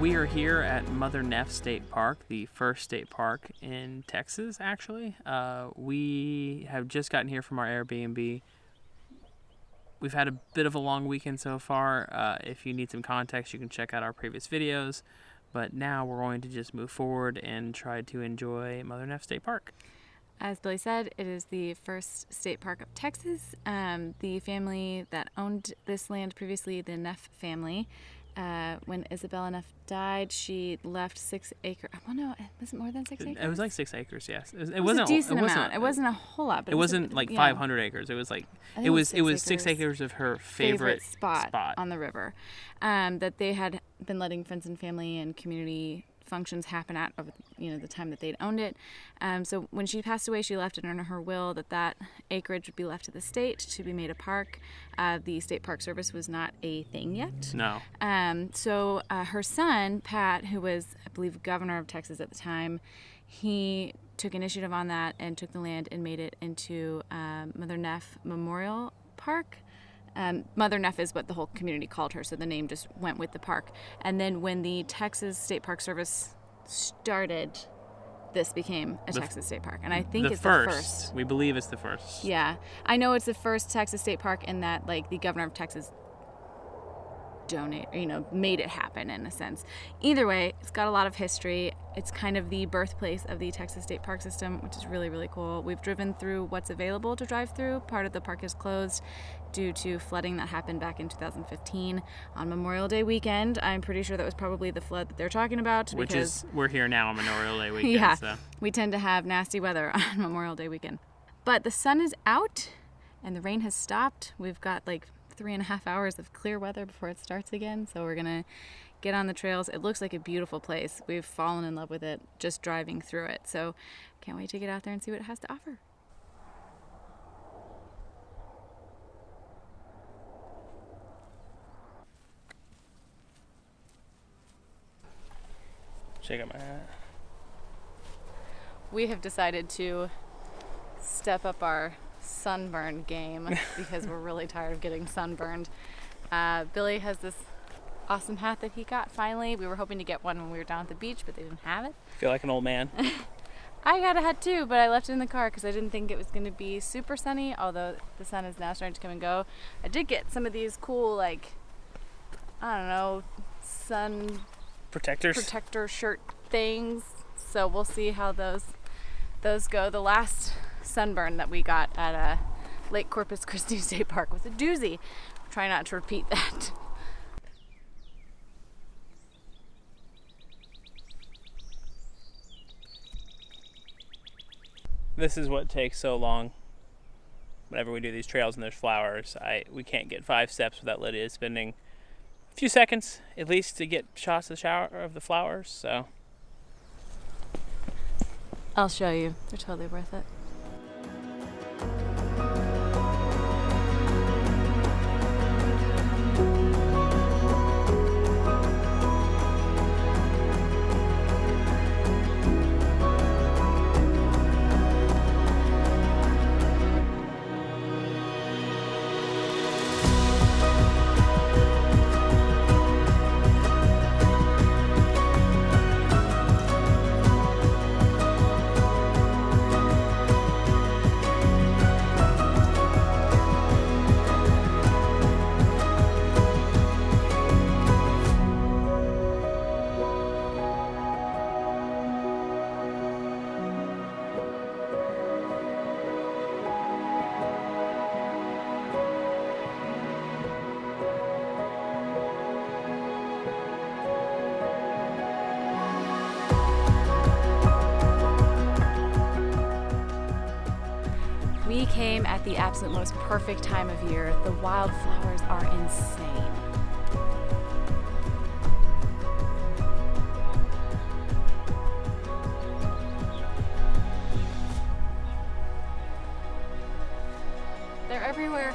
We are here at Mother Neff State Park, the first state park in Texas, actually. We have just gotten here from our Airbnb. We've had a bit of a long weekend so far. If you need some context, you can check out our previous videos. But now we're going to just move forward and try to enjoy Mother Neff State Park. As Billy said, it is the first state park of Texas. The family that owned this land previously, the Neff family, when Isabella Neff died, she left 6 acres. Well, no, was it more than 6 acres? It was like 6 acres, yes. It wasn't a decent amount. It wasn't a whole lot. But it wasn't like 500 acres. It was like it was 6 acres of her favorite spot on the river, that they had been letting friends and family and community functions happen at over the time that they'd owned it. So when she passed away, she left it in her will that acreage would be left to the state to be made a park. The State Park Service was not a thing yet. No. So her son, Pat, who was, I believe, governor of Texas at the time, he took initiative on that and took the land and made it into Mother Neff Memorial Park. Mother Neff is what the whole community called her, so the name just went with the park. And then when the Texas State Park Service started, this became a Texas State Park. And I think it's the first. We believe it's the first. Yeah. I know it's the first Texas State Park in that, like, the governor of Texas made it happen in a sense. Either way, it's got a lot of history. It's kind of the birthplace of the Texas State Park system, which is really, really cool. We've driven through what's available to drive through. Part of the park is closed due to flooding that happened back in 2015 on Memorial Day weekend. I'm pretty sure that was probably the flood that they're talking about. We're here now on Memorial Day weekend. Yeah, so. We tend to have nasty weather on Memorial Day weekend. But the sun is out and the rain has stopped. We've got like 3.5 hours of clear weather before it starts again, so we're gonna get on the trails. It looks like a beautiful place. We've fallen in love with it just driving through it, so can't wait to get out there and see what it has to offer. Check out my hat. We have decided to step up our sunburn game because we're really tired of getting sunburned. Billy has this awesome hat that he got finally. We were hoping to get one when we were down at the beach, but they didn't have it. I feel like an old man. I got a hat too, but I left it in the car because I didn't think it was going to be super sunny, although the sun is now starting to come and go. I did get some of these cool, like, I don't know, sun protector shirt things, so we'll see how those go. The last sunburn that we got at Lake Corpus Christi State Park was a doozy. Try not to repeat that. This is what takes so long. Whenever we do these trails and there's flowers, we can't get 5 steps without Lydia spending a few seconds at least to get shots of the flowers. So I'll show you. They're totally worth it. at the absolute most perfect time of year. The wildflowers are insane. They're everywhere.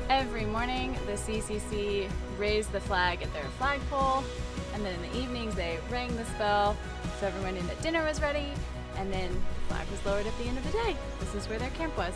Every morning, the CCC raised the flag at their flagpole, and then in the evenings they rang the bell so everyone knew that dinner was ready, and then the flag was lowered at the end of the day. This is where their camp was.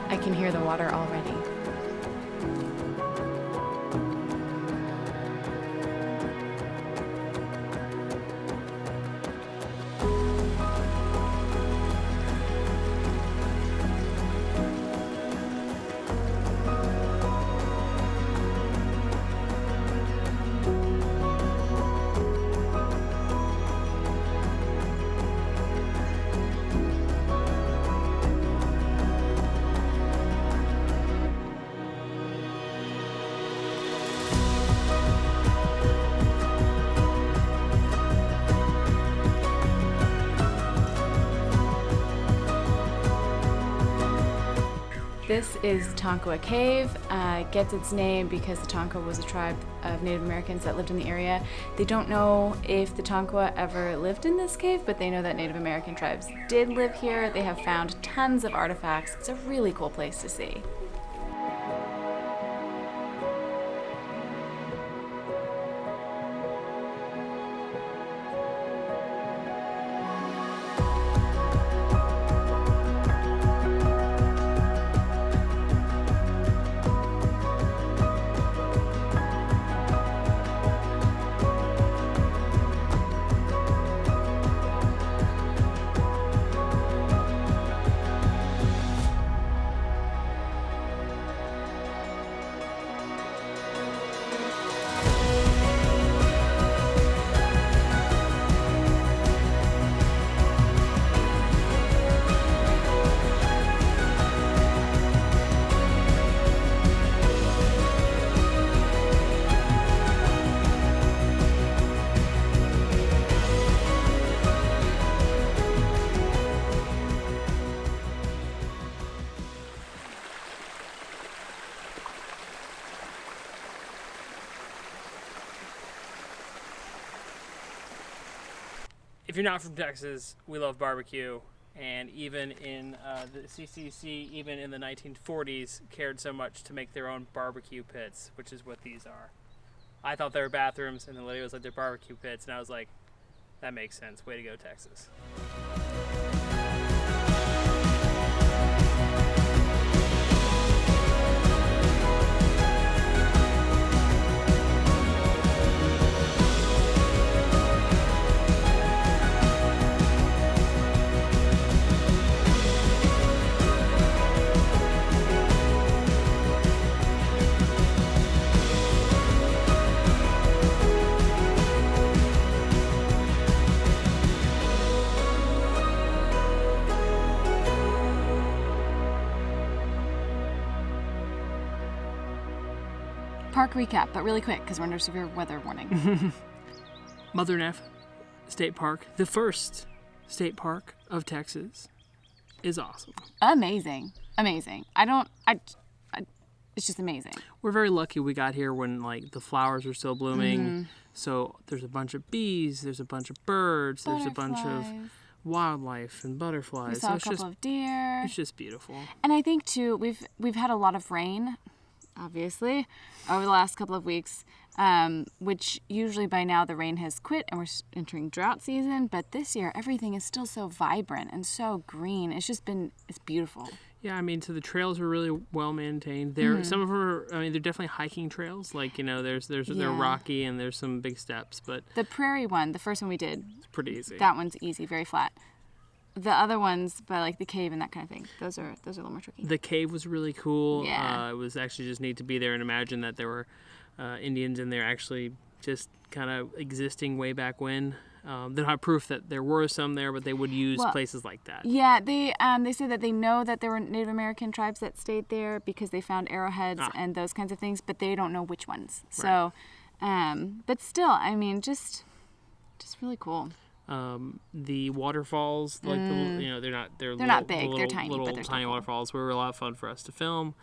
I can hear the water already. This is Tonkawa Cave. Gets its name because the Tonkawa was a tribe of Native Americans that lived in the area. They don't know if the Tonkawa ever lived in this cave, but they know that Native American tribes did live here. They have found tons of artifacts. It's a really cool place to see. If you're not from Texas, we love barbecue, and even in the CCC, even in the 1940s, cared so much to make their own barbecue pits, which is what these are. I thought they were bathrooms, and the lady was like, they're barbecue pits, and I was like, that makes sense. Way to go, Texas. park recap, but really quick because we're under severe weather warning. Mother Neff State Park, the first state park of Texas, is awesome. Amazing. It's just amazing. We're very lucky we got here when like the flowers are still blooming. Mm-hmm. So there's a bunch of bees, there's a bunch of birds, there's a bunch of wildlife and butterflies. We saw a couple of deer. It's just beautiful. And I think too, we've had a lot of rain, obviously, over the last couple of weeks, which usually by now the rain has quit and we're entering drought season. But this year, everything is still so vibrant and so green. It's beautiful. Yeah, I mean, so the trails are really well maintained. Some of them are, I mean, they're definitely hiking trails. Like, they're rocky and there's some big steps, but the prairie one, the first one we did, it's pretty easy. That one's easy, very flat. The other ones, by like the cave and that kind of thing, those are a little more tricky. The cave was really cool. Yeah. It was actually just neat to be there and imagine that there were Indians in there actually just kind of existing way back when. They don't have proof that there were some there, but they would use places like that. Yeah, they said that they know that there were Native American tribes that stayed there because they found arrowheads and those kinds of things, but they don't know which ones. So, but still, I mean, just really cool. The waterfalls, like they're not big, little, they're tiny, little but they're tiny cool. waterfalls were a lot of fun for us to film.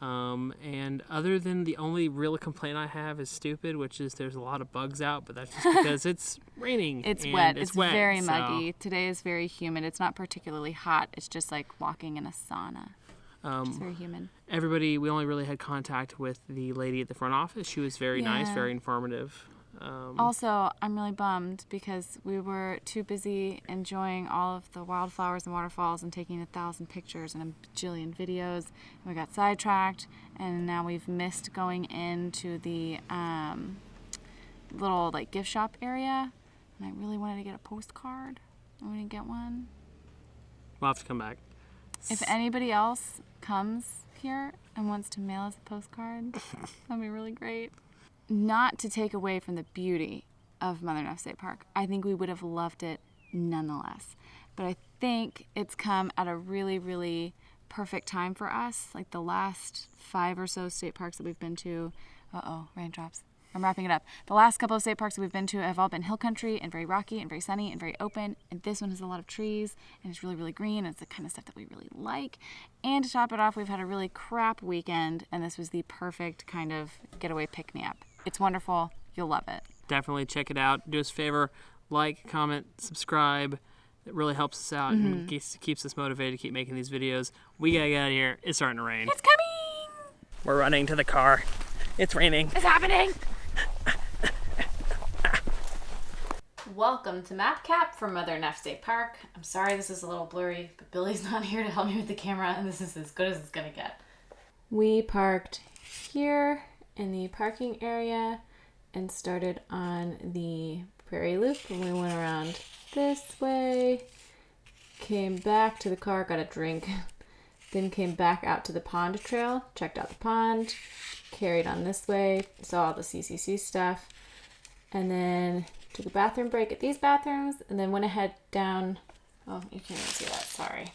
And other than the only real complaint I have is stupid, which is there's a lot of bugs out, but that's just because it's raining. It's wet. It's very muggy. Today is very humid. It's not particularly hot. It's just like walking in a sauna. It's very humid. We only really had contact with the lady at the front office. She was very nice, very informative. Also, I'm really bummed because we were too busy enjoying all of the wildflowers and waterfalls and taking 1,000 pictures and a bajillion videos. And we got sidetracked, and now we've missed going into the little like gift shop area. And I really wanted to get a postcard, and we didn't get one. We'll have to come back. If anybody else comes here and wants to mail us a postcard, that'd be really great. Not to take away from the beauty of Mother Neff State Park. I think we would have loved it nonetheless. But I think it's come at a really, really perfect time for us. Like the last 5 or so state parks that we've been to. Raindrops. I'm wrapping it up. The last couple of state parks that we've been to have all been hill country and very rocky and very sunny and very open. And this one has a lot of trees and it's really, really green. And it's the kind of stuff that we really like. And to top it off, we've had a really crap weekend. And this was the perfect kind of getaway pick-me-up. It's wonderful. You'll love it. Definitely check it out. Do us a favor. Like, comment, subscribe. It really helps us out and keeps us motivated to keep making these videos. We gotta get out of here. It's starting to rain. It's coming! We're running to the car. It's raining. It's happening! Welcome to MapCap from Mother Neff State Park. I'm sorry this is a little blurry, but Billy's not here to help me with the camera, and this is as good as it's gonna get. We parked here in the parking area and started on the Prairie Loop, and we went around this way, came back to the car, got a drink, then came back out to the pond trail, checked out the pond, carried on this way, saw all the CCC stuff, and then took a bathroom break at these bathrooms, and then went ahead down. Oh, you can't even see that, sorry.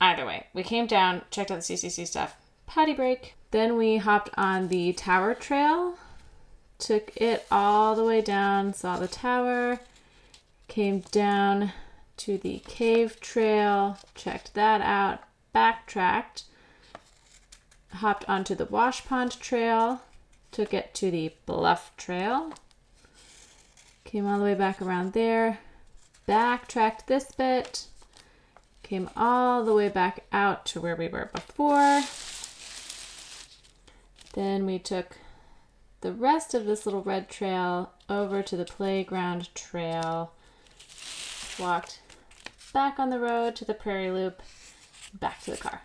Either way, we came down, checked out the CCC stuff, potty break. Then we hopped on the tower trail, took it all the way down, saw the tower, came down to the cave trail, checked that out, backtracked, hopped onto the wash pond trail, took it to the bluff trail, came all the way back around there, backtracked this bit, came all the way back out to where we were before. Then we took the rest of this little red trail over to the playground trail, walked back on the road to the Prairie Loop, back to the car.